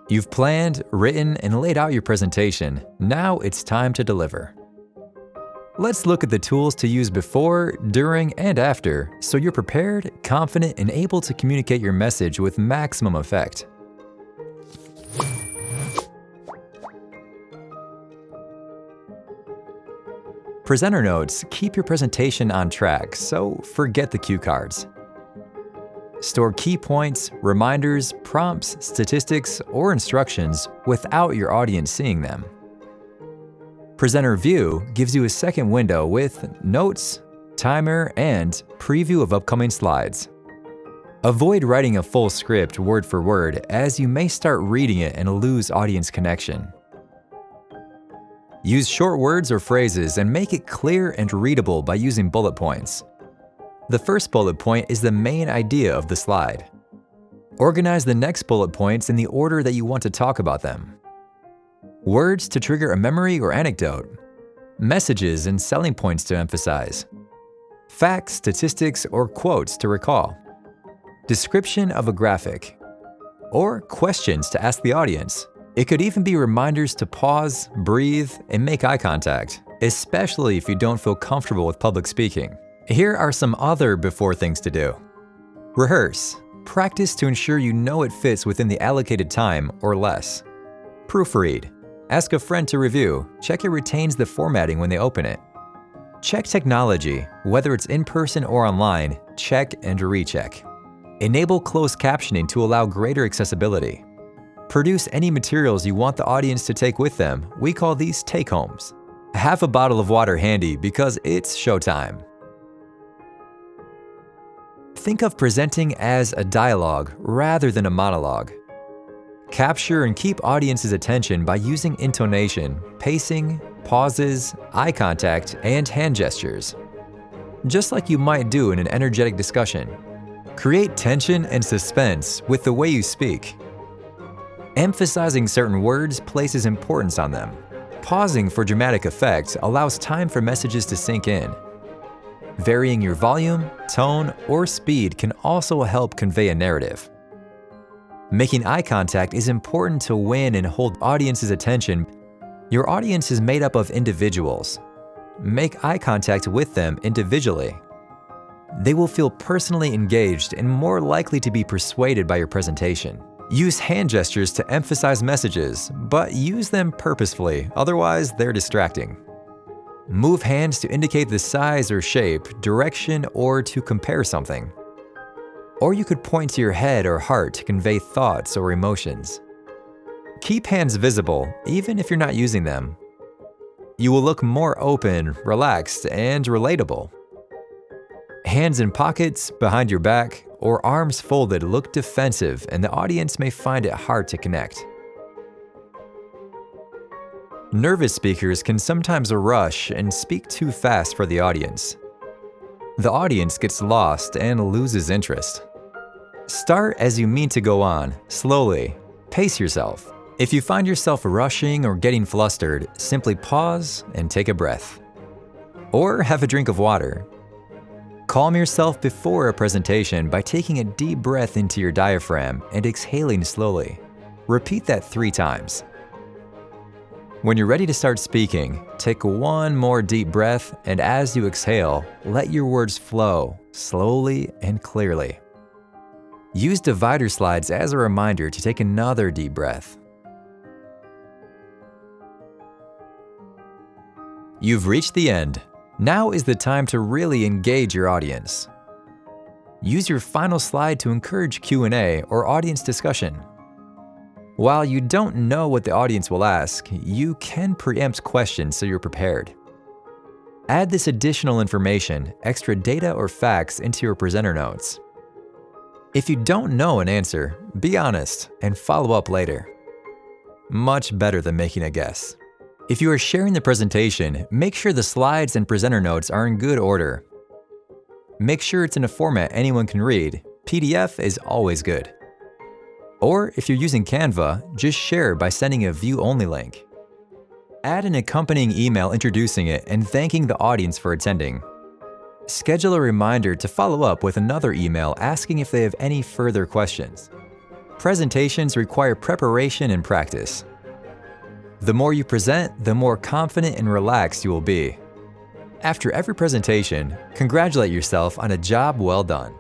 You've planned, written, and laid out your presentation. Now it's time to deliver. Let's look at the tools to use before, during, and after so you're prepared, confident, and able to communicate your message with maximum effect. Presenter notes keep your presentation on track, so forget the cue cards. Store key points, reminders, prompts, statistics, or instructions without your audience seeing them. Presenter View gives you a second window with notes, timer, and preview of upcoming slides. Avoid writing a full script word for word, as you may start reading it and lose audience connection. Use short words or phrases and make it clear and readable by using bullet points. The first bullet point is the main idea of the slide. Organize the next bullet points in the order that you want to talk about them. Words to trigger a memory or anecdote. Messages and selling points to emphasize. Facts, statistics, or quotes to recall. Description of a graphic. Or questions to ask the audience. It could even be reminders to pause, breathe, and make eye contact, especially if you don't feel comfortable with public speaking. Here are some other before things to do. Rehearse. Practice to ensure you know it fits within the allocated time or less. Proofread. Ask a friend to review. Check it retains the formatting when they open it. Check technology. Whether it's in person or online, check and recheck. Enable closed captioning to allow greater accessibility. Produce any materials you want the audience to take with them. We call these take-homes. Have a bottle of water handy because it's showtime. Think of presenting as a dialogue rather than a monologue. Capture and keep audience's attention by using intonation, pacing, pauses, eye contact, and hand gestures. Just like you might do in an energetic discussion. Create tension and suspense with the way you speak. Emphasizing certain words places importance on them. Pausing for dramatic effect allows time for messages to sink in. Varying your volume, tone, or speed can also help convey a narrative. Making eye contact is important to win and hold audience's attention. Your audience is made up of individuals. Make eye contact with them individually. They will feel personally engaged and more likely to be persuaded by your presentation. Use hand gestures to emphasize messages, but use them purposefully, otherwise they're distracting. Move hands to indicate the size or shape, direction, or to compare something. Or you could point to your head or heart to convey thoughts or emotions. Keep hands visible, even if you're not using them. You will look more open, relaxed, and relatable. Hands in pockets, behind your back, or arms folded look defensive, and the audience may find it hard to connect. Nervous speakers can sometimes rush and speak too fast for the audience. The audience gets lost and loses interest. Start as you mean to go on, slowly. Pace yourself. If you find yourself rushing or getting flustered, simply pause and take a breath. Or have a drink of water. Calm yourself before a presentation by taking a deep breath into your diaphragm and exhaling slowly. Repeat that 3 times. When you're ready to start speaking, take one more deep breath, and as you exhale, let your words flow slowly and clearly. Use divider slides as a reminder to take another deep breath. You've reached the end. Now is the time to really engage your audience. Use your final slide to encourage Q&A or audience discussion. While you don't know what the audience will ask, you can preempt questions so you're prepared. Add this additional information, extra data or facts into your presenter notes. If you don't know an answer, be honest and follow up later. Much better than making a guess. If you are sharing the presentation, make sure the slides and presenter notes are in good order. Make sure it's in a format anyone can read. PDF is always good. Or if you're using Canva, just share by sending a view-only link. Add an accompanying email introducing it and thanking the audience for attending. Schedule a reminder to follow up with another email asking if they have any further questions. Presentations require preparation and practice. The more you present, the more confident and relaxed you will be. After every presentation, congratulate yourself on a job well done.